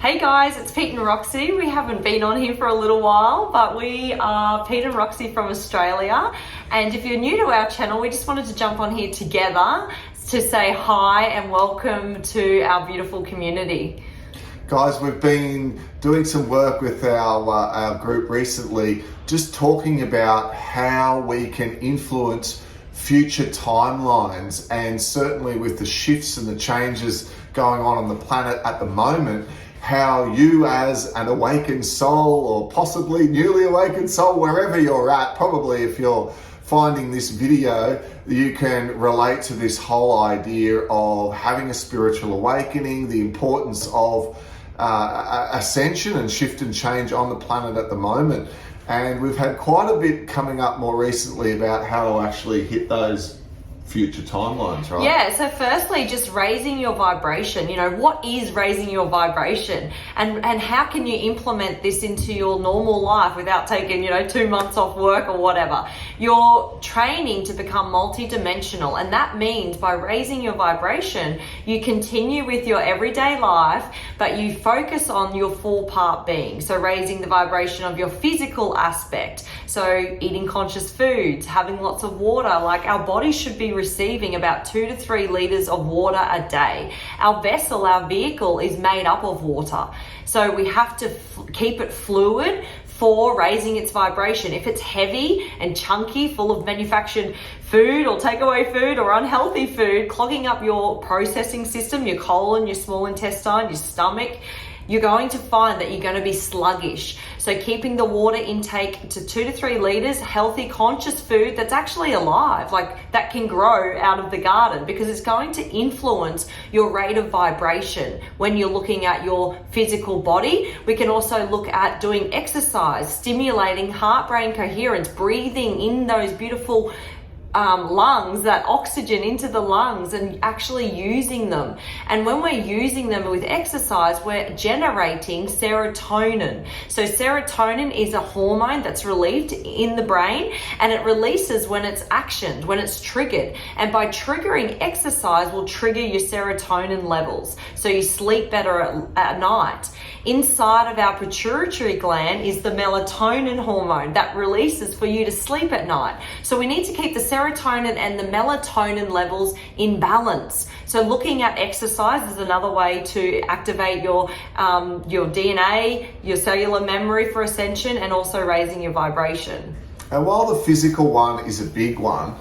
Hey guys, it's Pete and Roxy. We haven't been on here for a little while, but we are Pete and Roxy from Australia. And if you're new to our channel, we just wanted to jump on here together to say hi and welcome to our beautiful community. Guys, we've been doing some work with our group recently, just talking about how we can influence future timelines, and certainly with the shifts and the changes going on the planet at the moment, how you as an awakened soul, or possibly newly awakened soul, wherever you're at, probably if you're finding this video, you can relate to this whole idea of having a spiritual awakening, the importance of ascension and shift and change on the planet at the moment. And we've had quite a bit coming up more recently about how to actually hit those future timelines, right? Yeah, so firstly, just raising your vibration. You know, what is raising your vibration? And how can you implement this into your normal life without taking, 2 months off work or whatever? You're training to become multidimensional, and that means by raising your vibration, you continue with your everyday life, but you focus on your four-part being. So raising the vibration of your physical aspect. So eating conscious foods, having lots of water. Like, our body should be receiving about 2 to 3 liters of water a day. Our vessel, our vehicle, is made up of water. So we have to keep it fluid for raising its vibration. If it's heavy and chunky, full of manufactured food or takeaway food or unhealthy food, clogging up your processing system, your colon, your small intestine, your stomach, you're going to find that you're going to be sluggish. So keeping the water intake to 2 to 3 liters, healthy, conscious food that's actually alive, like that can grow out of the garden, because it's going to influence your rate of vibration when you're looking at your physical body. We can also look at doing exercise, stimulating heart-brain coherence, breathing in those beautiful lungs, that oxygen into the lungs, and actually using them. And when we're using them with exercise, we're generating serotonin. So serotonin is a hormone that's relieved in the brain, and it releases when it's actioned, when it's triggered. And by triggering exercise will trigger your serotonin levels, so you sleep better at night. Inside of our pituitary gland is the melatonin hormone that releases for you to sleep at night. So we need to keep the serotonin and the melatonin levels in balance. So looking at exercise is another way to activate your DNA, your cellular memory for ascension, and also raising your vibration. And while the physical one is a big one,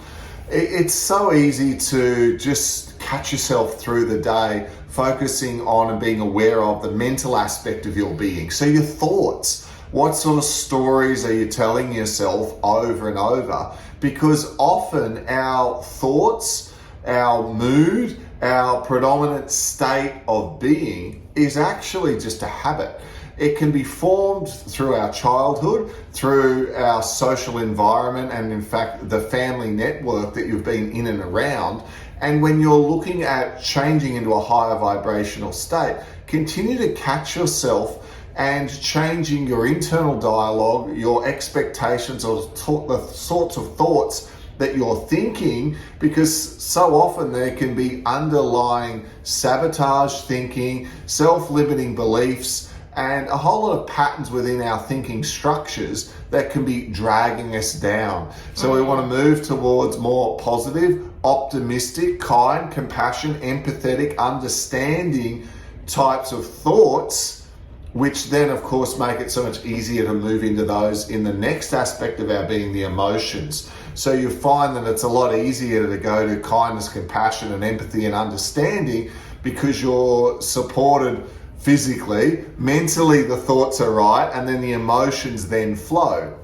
it's so easy to just catch yourself through the day focusing on and being aware of the mental aspect of your being. So your thoughts, what sort of stories are you telling yourself over and over? Because often our thoughts, our mood, our predominant state of being is actually just a habit. It can be formed through our childhood, through our social environment, and in fact, the family network that you've been in and around. And when you're looking at changing into a higher vibrational state, continue to catch yourself and changing your internal dialogue, your expectations, or the sorts of thoughts that you're thinking, because so often there can be underlying sabotage thinking, self-limiting beliefs, and a whole lot of patterns within our thinking structures that can be dragging us down. So we want to move towards more positive, optimistic, kind, compassion, empathetic, understanding types of thoughts, which then of course make it so much easier to move into those in the next aspect of our being, the emotions. So you find that it's a lot easier to go to kindness, compassion, and empathy and understanding, because you're supported physically, mentally the thoughts are right, and then the emotions then flow.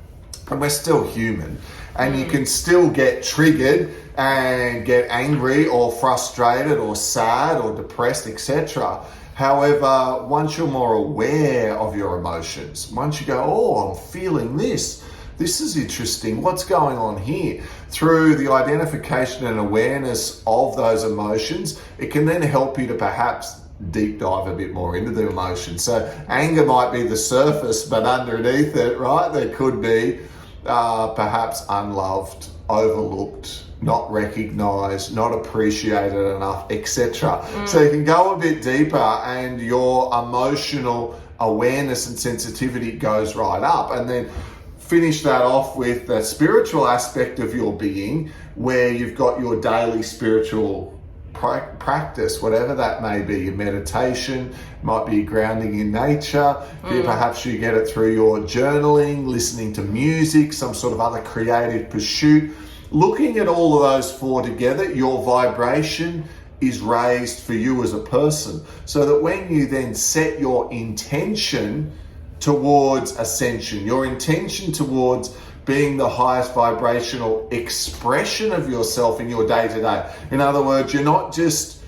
And we're still human, and you can still get triggered and get angry or frustrated or sad or depressed, etc. However, once you're more aware of your emotions, once you go, oh, I'm feeling this is interesting, what's going on here? Through the identification and awareness of those emotions, it can then help you to perhaps deep dive a bit more into the emotion. So anger might be the surface, but underneath it, right, there could be perhaps unloved, overlooked, not recognized, not appreciated enough, etc. So you can go a bit deeper and your emotional awareness and sensitivity goes right up. And then finish that off with the spiritual aspect of your being, where you've got your daily spiritual practice, whatever that may be. Your meditation might be grounding in nature. Perhaps you get it through your journaling, listening to music, some sort of other creative pursuit. Looking at all of those four together, your vibration is raised for you as a person, so that when you then set your intention towards ascension, your intention towards being the highest vibrational expression of yourself in your day-to-day. In other words, you're not just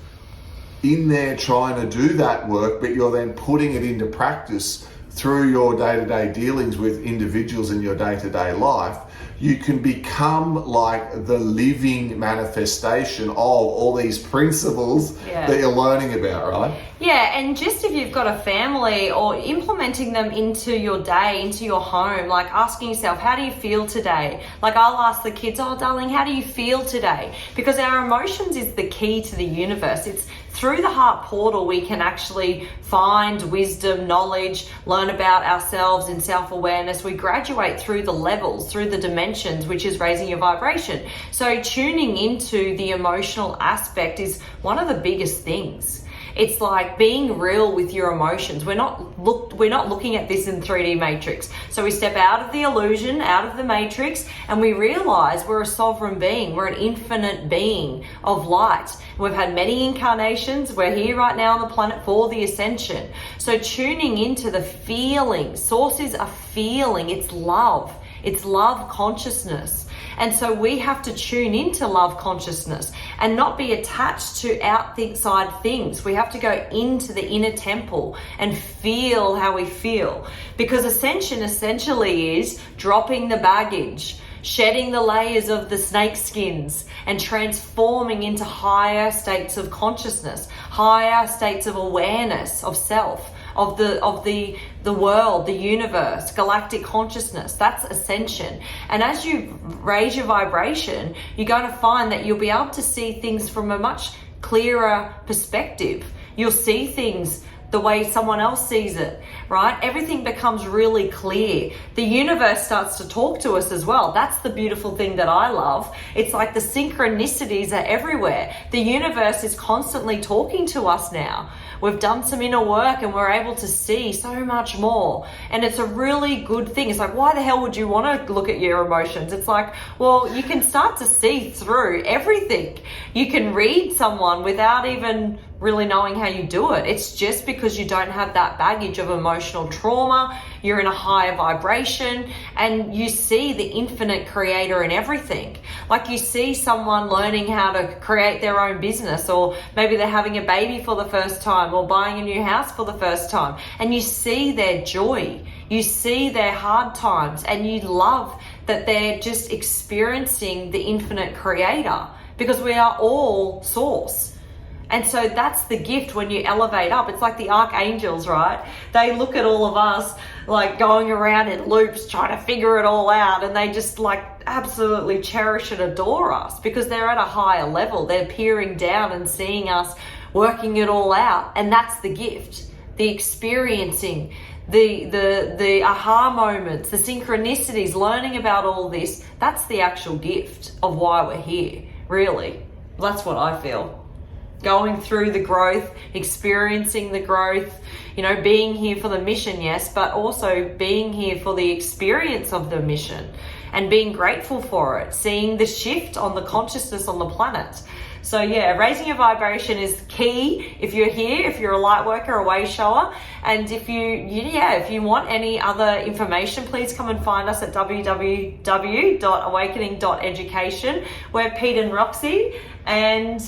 in there trying to do that work, but you're then putting it into practice through your day-to-day dealings with individuals in your day-to-day life. You can become like the living manifestation of all these principles that you're learning about, right? Yeah, and just if you've got a family, or implementing them into your day, into your home, like asking yourself, how do you feel today? Like I'll ask the kids, oh darling, how do you feel today? Because our emotions is the key to the universe. It's through the heart portal we can actually find wisdom, knowledge, learn about ourselves in self-awareness. We graduate through the levels, through the dimensions, which is raising your vibration. So tuning into the emotional aspect is one of the biggest things. It's like being real with your emotions. We're not looking at this in 3D matrix. So we step out of the illusion, out of the matrix, and we realize we're a sovereign being. We're an infinite being of light. We've had many incarnations. We're here right now on the planet for the ascension. So tuning into the feeling, source is a feeling. It's love. It's love consciousness. And so we have to tune into love consciousness and not be attached to outside things. We have to go into the inner temple and feel how we feel. Because ascension essentially is dropping the baggage, shedding the layers of the snake skins, and transforming into higher states of consciousness, higher states of awareness of self, of the world, the universe, galactic consciousness. That's ascension. And as you raise your vibration, you're going to find that you'll be able to see things from a much clearer perspective. You'll see things the way someone else sees it, right? Everything becomes really clear. The universe starts to talk to us as well. That's the beautiful thing that I love. It's like the synchronicities are everywhere. The universe is constantly talking to us now. We've done some inner work and we're able to see so much more. And it's a really good thing. It's like, why the hell would you want to look at your emotions? It's like, well, you can start to see through everything. You can read someone without even really knowing how you do it. It's just because you don't have that baggage of emotional trauma. You're in a higher vibration and you see the infinite creator in everything. Like you see someone learning how to create their own business, or maybe they're having a baby for the first time, or buying a new house for the first time, and you see their joy, you see their hard times, and you love that they're just experiencing the infinite creator, because we are all source. And so that's the gift when you elevate up. It's like the archangels, right? They look at all of us like going around in loops trying to figure it all out, and they just like absolutely cherish and adore us because they're at a higher level. They're peering down and seeing us working it all out. And that's the gift, the experiencing, the aha moments, the synchronicities, learning about all this. That's the actual gift of why we're here, really. That's what I feel. Going through the growth, experiencing the growth, being here for the mission, yes, but also being here for the experience of the mission and being grateful for it, seeing the shift on the consciousness on the planet. So yeah, raising your vibration is key if you're here, if you're a light worker, a way shower. And if you want any other information, please come and find us at www.awakening.education. We're Pete and Roxy, and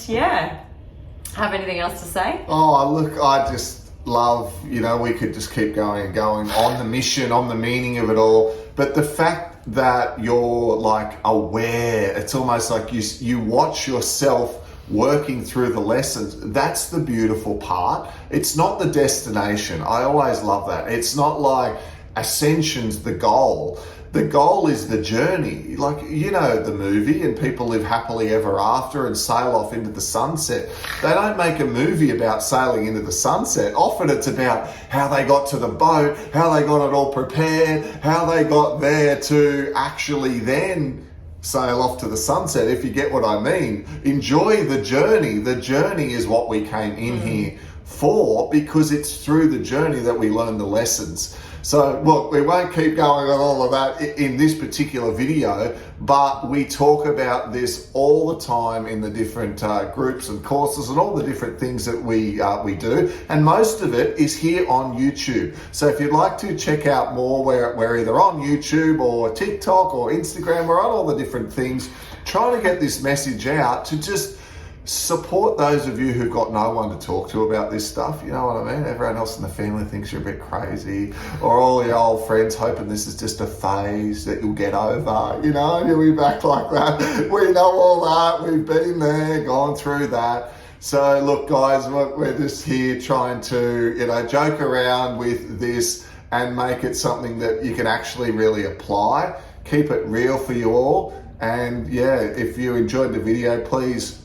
have anything else to say? Oh, look, I just love, we could just keep going and going on the mission, on the meaning of it all. But the fact that you're like aware, it's almost like you watch yourself working through the lessons. That's the beautiful part. It's not the destination. I always love that. It's not like Ascension's the goal. The goal is the journey. Like, you know, the movie and people live happily ever after and sail off into the sunset. They don't make a movie about sailing into the sunset. Often it's about how they got to the boat, how they got it all prepared, how they got there to actually then sail off to the sunset, if you get what I mean. Enjoy the journey. The journey is what we came in here for, because it's through the journey that we learn the lessons. So look, we won't keep going on all of that in this particular video, but we talk about this all the time in the different groups and courses and all the different things that we do. And most of it is here on YouTube. So if you'd like to check out more, we're either on YouTube or TikTok or Instagram. We're on all the different things, trying to get this message out to just support those of you who've got no one to talk to about this stuff. You know what I mean? Everyone else in the family thinks you're a bit crazy, or all your old friends hoping this is just a phase that you'll get over, you know, and you'll be back like that. We know all that. We've been there, gone through that. So look, guys, we're just here trying to, you know, joke around with this and make it something that you can actually really apply. Keep it real for you all. And yeah, if you enjoyed the video, please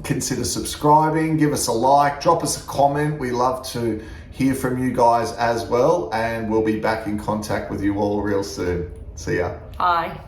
consider subscribing, give us a like, drop us a comment. We love to hear from you guys as well, and we'll be back in contact with you all real soon. See ya. Bye.